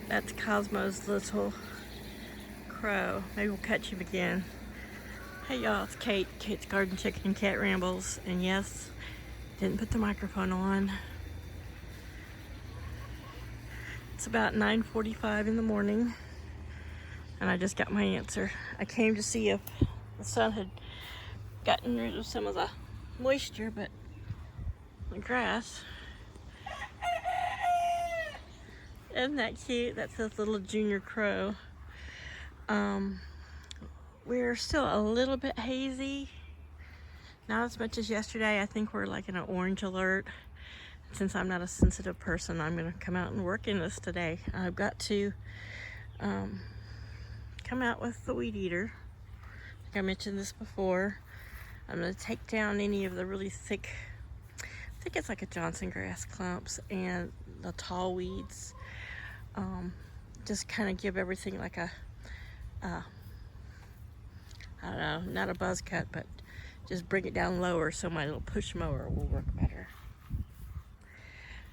That's Cosmo's little crow. Maybe we'll catch him again. Hey y'all, it's Kate. Kate's Garden Chicken and Cat Rambles. And yes, didn't put the microphone on. It's about 9:45 in the morning. And I just got my answer. I came to see if the sun had gotten rid of some of the moisture, but the grass. Isn't that cute? That's this little junior crow. We're still a little bit hazy. Not as much as yesterday. I think we're like in an orange alert. Since I'm not a sensitive person, I'm going to come out and work in this today. I've got to come out with the weed eater. I think I mentioned this before. I'm going to take down any of the really thick, I think it's like a Johnson grass clumps and the tall weeds. Just kind of give everything like a, I don't know, not a buzz cut, but just bring it down lower so my little push mower will work better.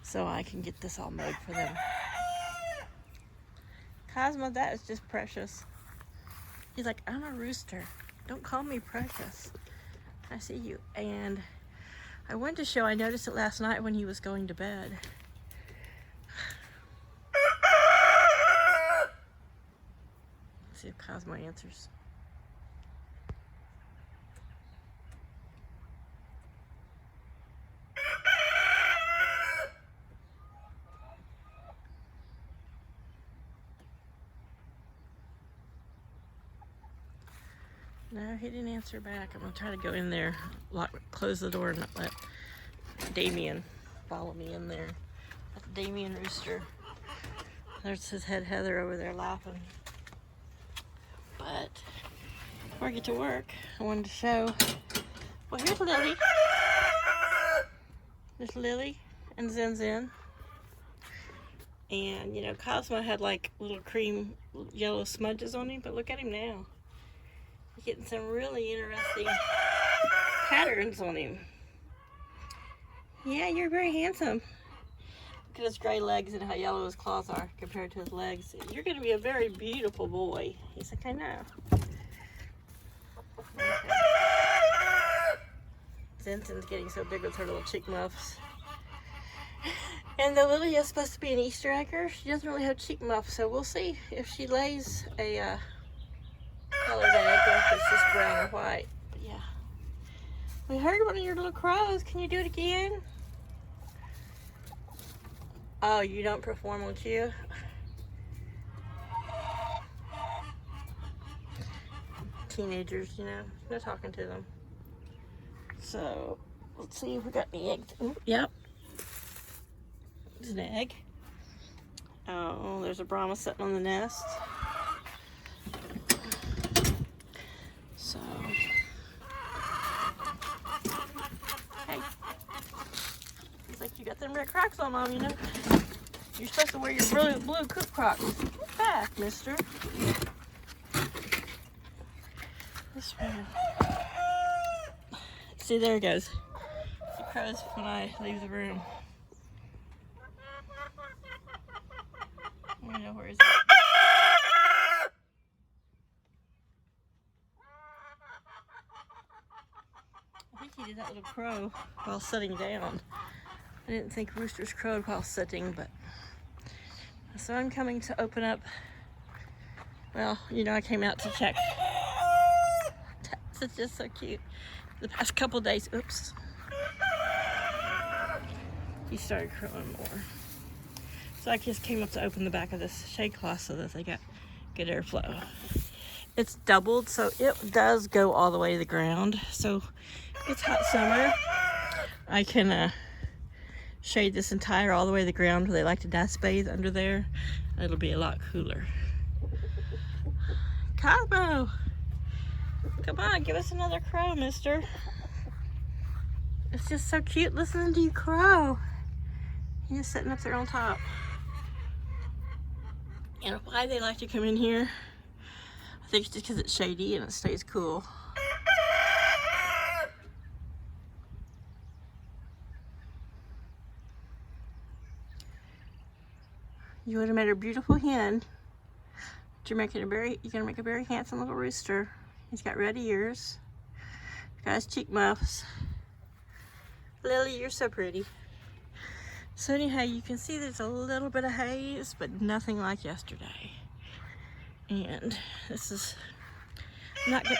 So I can get this all mowed for them. Cosmo, that is just precious. He's like, I'm a rooster. Don't call me precious. I see you. And I wanted to show, I noticed it last night when he was going to bed. Let's see if Cosmo answers. No, he didn't answer back. I'm gonna try to go in there, close the door, and not let Damien follow me in there. That's Damien Rooster. There's his head Heather over there laughing. But before I get to work, I wanted to show. Well, here's Lily. There's Lily and Zen Zen. And you know, Cosmo had like little cream yellow smudges on him, but look at him now. He's getting some really interesting patterns on him. Yeah, you're very handsome. Look at his gray legs and how yellow his claws are compared to his legs. You're going to be a very beautiful boy. He's like, I know. Okay. Zenzen's getting so big with her little cheek muffs. And the Lily is supposed to be an Easter egger. She doesn't really have cheek muffs, so we'll see if she lays a colored egg or if it's just brown or white. But yeah. We heard one of your little crows. Can you do it again? Oh, you don't perform on cue? Teenagers, you know, no talking to them. So, let's see if we got any eggs. Oh, yep. There's an egg. Oh, there's a Brahma sitting on the nest. So, hey. Looks like you got them red Crocs on, Mom, you know. You're supposed to wear your blue cook Crocs. Get back, mister. This one. See, there it goes. He crows when I leave the room. I don't know where he's at. I think he did that little crow while sitting down. I didn't think roosters crowed while sitting, but so I'm coming to open up. Well, you know, I came out to check. It's just so cute. The past couple days, oops, he started crowing more. So I just came up to open the back of this shade cloth so that they got good airflow. It's doubled, so it does go all the way to the ground. So it's hot summer. I can shade this entire all the way to the ground where they like to dust bathe under there. It'll be a lot cooler. Cosmo! Come on, give us another crow, mister. It's just so cute listening to you crow. He's just sitting up there on top. And why they like to come in here, I think it's just because it's shady and it stays cool. You would have made a beautiful hen. But you're gonna make a very handsome little rooster. He's got red ears. He's got his cheek muffs. Lily, you're so pretty. So anyhow, you can see there's a little bit of haze, but nothing like yesterday. And this is not good.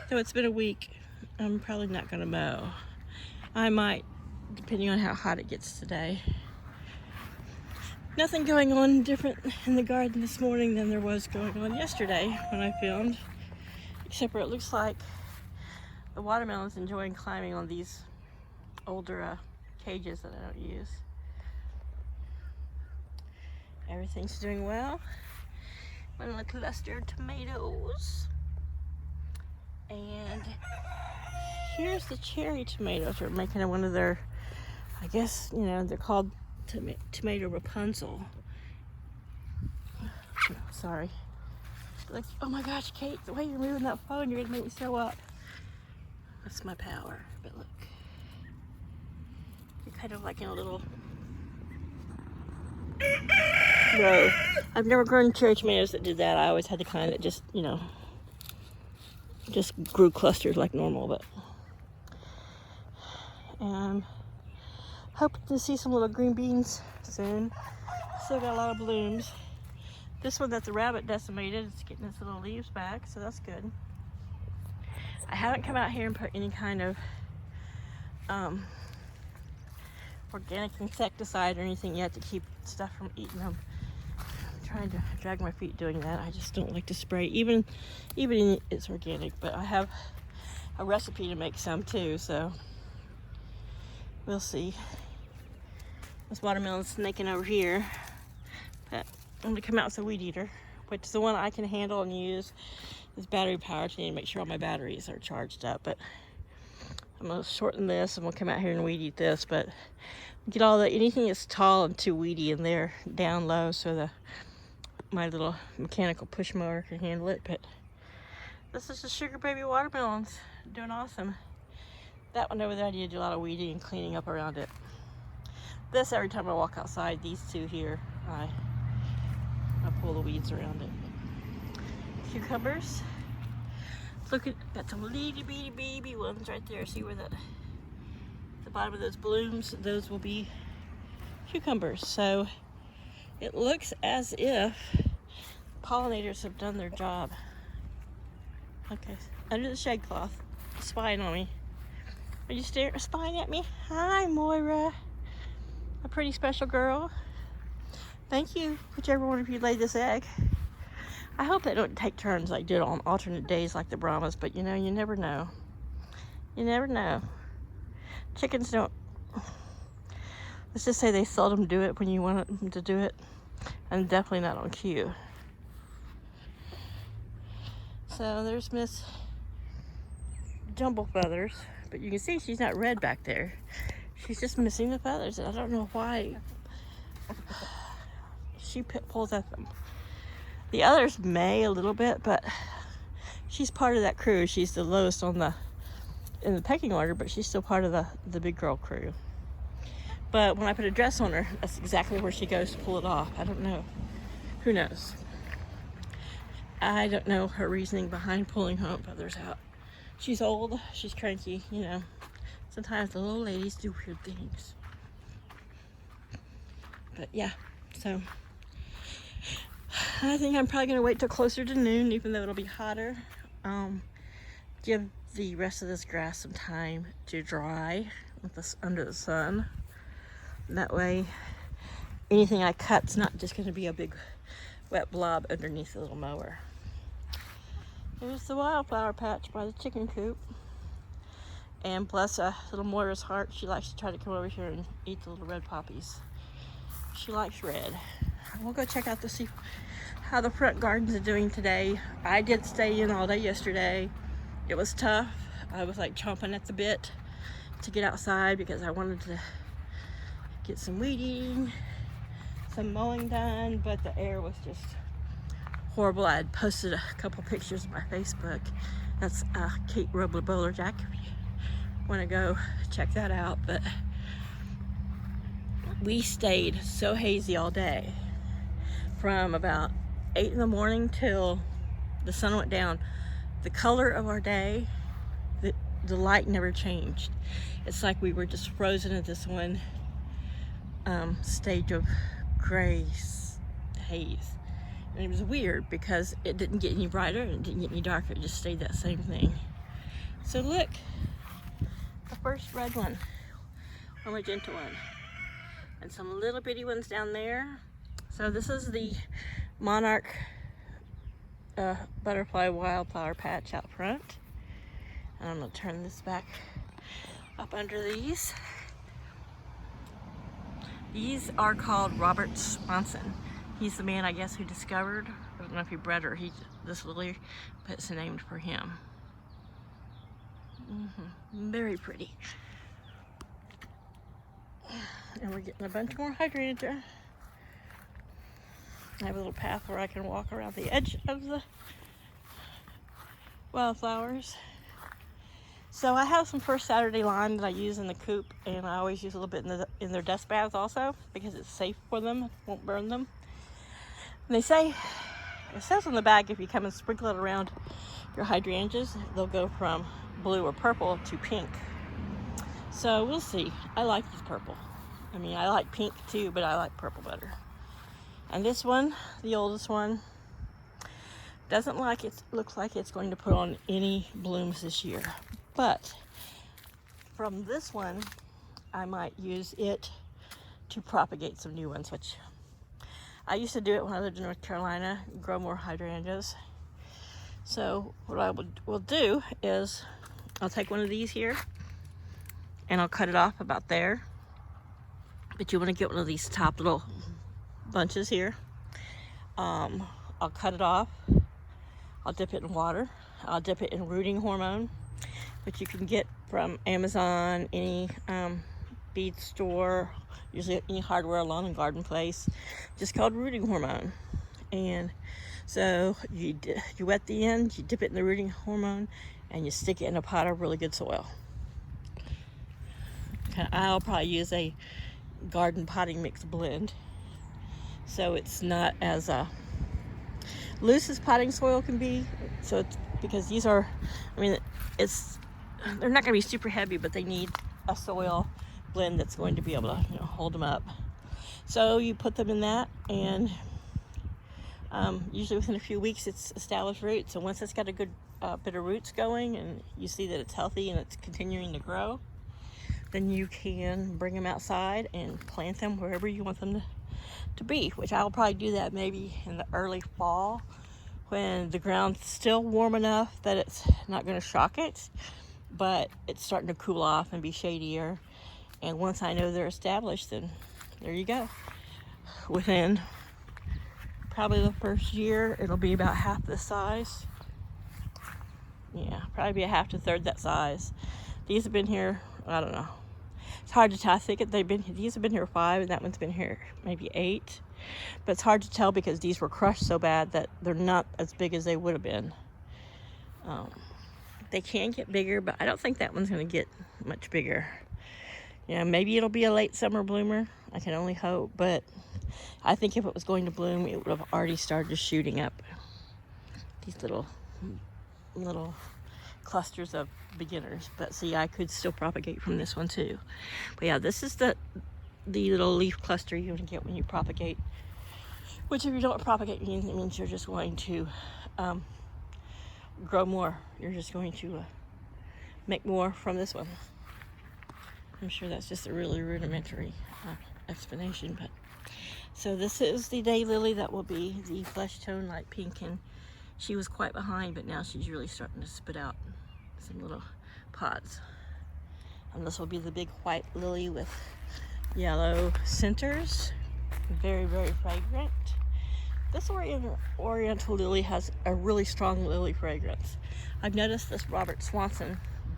Though it's been a week, I'm probably not gonna mow. I might, depending on how hot it gets today. Nothing going on different in the garden this morning than there was going on yesterday when I filmed. Except for it looks like the watermelon's enjoying climbing on these older cages that I don't use. Everything's doing well. One little cluster of tomatoes. And here's the cherry tomatoes. They're making one of their, I guess, you know, they're called tomato Rapunzel. Sorry. Like, oh my gosh, Kate, the way you're moving that phone, you're gonna make me throw up. That's my power. But look, you're kind of like in a little row. I've never grown cherry tomatoes that did that. I always had the kind that just, you know, just grew clusters like normal. But hoping to see some little green beans soon. Still got a lot of blooms. This one that the rabbit decimated, it's getting its little leaves back, so that's good. I haven't come out here and put any kind of organic insecticide or anything yet to keep stuff from eating them. I'm trying to drag my feet doing that. I just don't like to spray, even it's organic, but I have a recipe to make some too, so we'll see. This watermelon's snaking over here, but I'm gonna come out with a weed eater, which is the one I can handle and use. It's battery powered, so I need to make sure all my batteries are charged up. But I'm gonna shorten this and we'll come out here and weed eat this, but get all anything that's tall and too weedy in there down low so my little mechanical push mower can handle it. But this is the sugar baby watermelons, doing awesome. That one over there, I need to do a lot of weeding and cleaning up around it. This, every time I walk outside, these two here, I pull the weeds around it. Cucumbers. Look at, got some little bitty baby ones right there. See where the bottom of those blooms, those will be cucumbers. So it looks as if pollinators have done their job. Okay, under the shade cloth, spying on me. Are you spying at me? Hi, Moira. A pretty special girl. Thank you, whichever one of you laid this egg. I hope they don't take turns like do it on alternate days like the Brahmas, but you know, you never know. You never know. Chickens don't, let's just say they seldom do it when you want them to do it, and definitely not on cue. So there's Miss Jumble Feathers, but you can see she's not red back there. She's just missing the feathers, and I don't know why she pulls at them. The others may a little bit, but she's part of that crew. She's the lowest in the pecking order, but she's still part of the big girl crew. But when I put a dress on her, that's exactly where she goes to pull it off. I don't know. Who knows? I don't know her reasoning behind pulling her own feathers out. She's old, she's cranky, you know. Sometimes the little ladies do weird things. But yeah, so I think I'm probably gonna wait till closer to noon, even though it'll be hotter. Give the rest of this grass some time to dry with this under the sun. That way, anything I cut's not just gonna be a big wet blob underneath the little mower. There's the wildflower patch by the chicken coop. And bless little Moira's heart, she likes to try to come over here and eat the little red poppies. She likes red. We'll go check out to see how the front gardens are doing today. I did stay in all day yesterday. It was tough. I was like chomping at the bit to get outside because I wanted to get some weeding, some mowing done, but the air was just horrible. I had posted a couple pictures on my Facebook. That's Kate Roebler Bowler Jack. If you want to go check that out, but we stayed so hazy all day, from about 8 in the morning till the sun went down. The color of our day, the light never changed. It's like we were just frozen at this one stage of gray haze. And it was weird because it didn't get any brighter and it didn't get any darker. It just stayed that same thing. So look, the first red one, or magenta one, and some little bitty ones down there. So this is the monarch butterfly wildflower patch out front. And I'm gonna turn this back up under these. These are called Robert Swanson. He's the man, I guess, who discovered, I don't know if he bred her, this lily, but it's named for him. Very pretty. And we're getting a bunch more hydrangea. I have a little path where I can walk around the edge of the wildflowers. So I have some First Saturday lime that I use in the coop, and I always use a little bit in their dust baths also, because it's safe for them, won't burn them. And they say, it says on the bag, if you come and sprinkle it around your hydrangeas, they'll go from blue or purple to pink. So we'll see. I like this purple. I mean, I like pink too, but I like purple better. And this one, the oldest one, doesn't look like it's going to put on any blooms this year. But from this one, I might use it to propagate some new ones, which I used to do it when I lived in North Carolina, grow more hydrangeas. So what I will do is I'll take one of these here and I'll cut it off about there. But you want to get one of these top little bunches here. I'll cut it off. I'll dip it in water. I'll dip it in rooting hormone, which you can get from Amazon, any bead store, usually any hardware, lawn and garden place, just called rooting hormone. And so you wet the end, you dip it in the rooting hormone, and you stick it in a pot of really good soil. I'll probably use a garden potting mix blend, so it's not as loose as potting soil can be. So it's because these are, I mean, they're not going to be super heavy, but they need a soil blend that's going to be able to, hold them up. So you put them in that, and usually within a few weeks it's established roots. So once it's got a good bit of roots going, and you see that it's healthy and it's continuing to grow, then you can bring them outside and plant them wherever you want them to be, which I'll probably do that maybe in the early fall when the ground's still warm enough that it's not going to shock it, but it's starting to cool off and be shadier. And once I know they're established, then there you go. Within probably the first year, it'll be about half this size. Yeah, probably be a half to third that size. These have been here, I don't know. It's hard to tell. I think these have been here 5, and that one's been here maybe 8. But it's hard to tell because these were crushed so bad that they're not as big as they would have been. They can get bigger, but I don't think that one's going to get much bigger. Yeah, maybe it'll be a late summer bloomer. I can only hope. But I think if it was going to bloom, it would have already started shooting up. These little clusters of beginners. But see, I could still propagate from this one too. But yeah, this is the little leaf cluster you can get when you propagate, which if you don't propagate, it means you're just going to grow more. You're just going to make more from this one. I'm sure that's just a really rudimentary explanation, but so this is the daylily that will be the flesh tone light pink, and she was quite behind, but now she's really starting to spit out some little pods. And this will be the big white lily with yellow centers. Very, very fragrant. This oriental lily has a really strong lily fragrance. I've noticed this Robert Swanson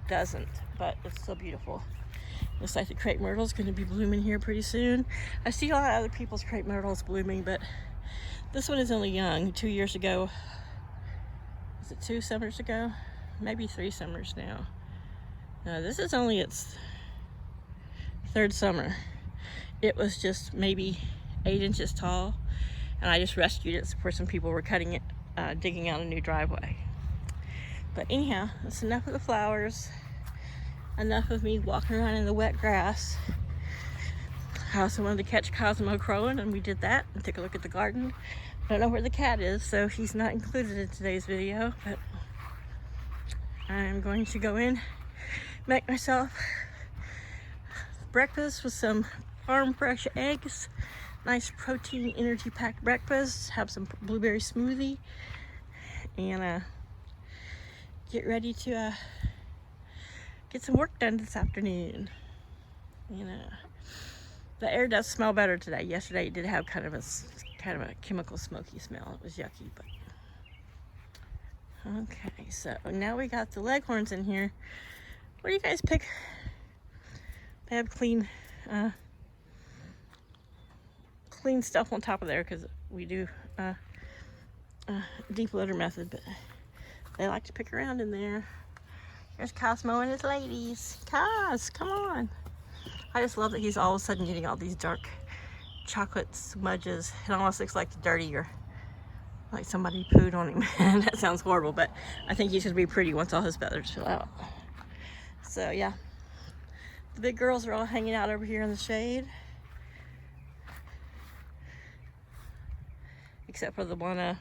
doesn't, but it's so beautiful. Looks like the crepe myrtle is going to be blooming here pretty soon. I see a lot of other people's crepe myrtles blooming, but this one is only young. 2 years ago, is it 2 summers ago? Maybe 3 summers now. No, this is only its 3rd summer. It was just maybe 8 inches tall, and I just rescued it before some people were cutting it, digging out a new driveway. But anyhow, that's enough of the flowers. Enough of me walking around in the wet grass. I also wanted to catch Cosmo crowing, and we did that, and take a look at the garden. I don't know where the cat is, so he's not included in today's video, but I'm going to go in, make myself breakfast with some farm fresh eggs, nice protein energy packed breakfast, have some blueberry smoothie, and get ready to get some work done this afternoon. The air does smell better today. Yesterday it did have kind of a chemical smoky smell. It was yucky, but okay. So now we got the leghorns in here. What do you guys pick? They have clean stuff on top of there because we do deep litter method, but they like to pick around in there. There's Cosmo and his ladies. Cos, come on. I just love that he's all of a sudden getting all these dark chocolate smudges. It almost looks like dirty or like somebody pooed on him. That sounds horrible, but I think he's gonna be pretty once all his feathers fill out. So yeah, the big girls are all hanging out over here in the shade, except for the one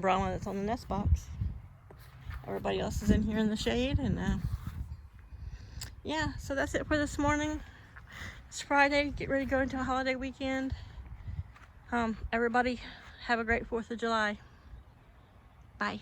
brown that's on the nest box. Everybody else is in here in the shade, and yeah, so that's it for this morning. It's Friday. Get ready to go into a holiday weekend. Everybody have a great 4th of July. Bye.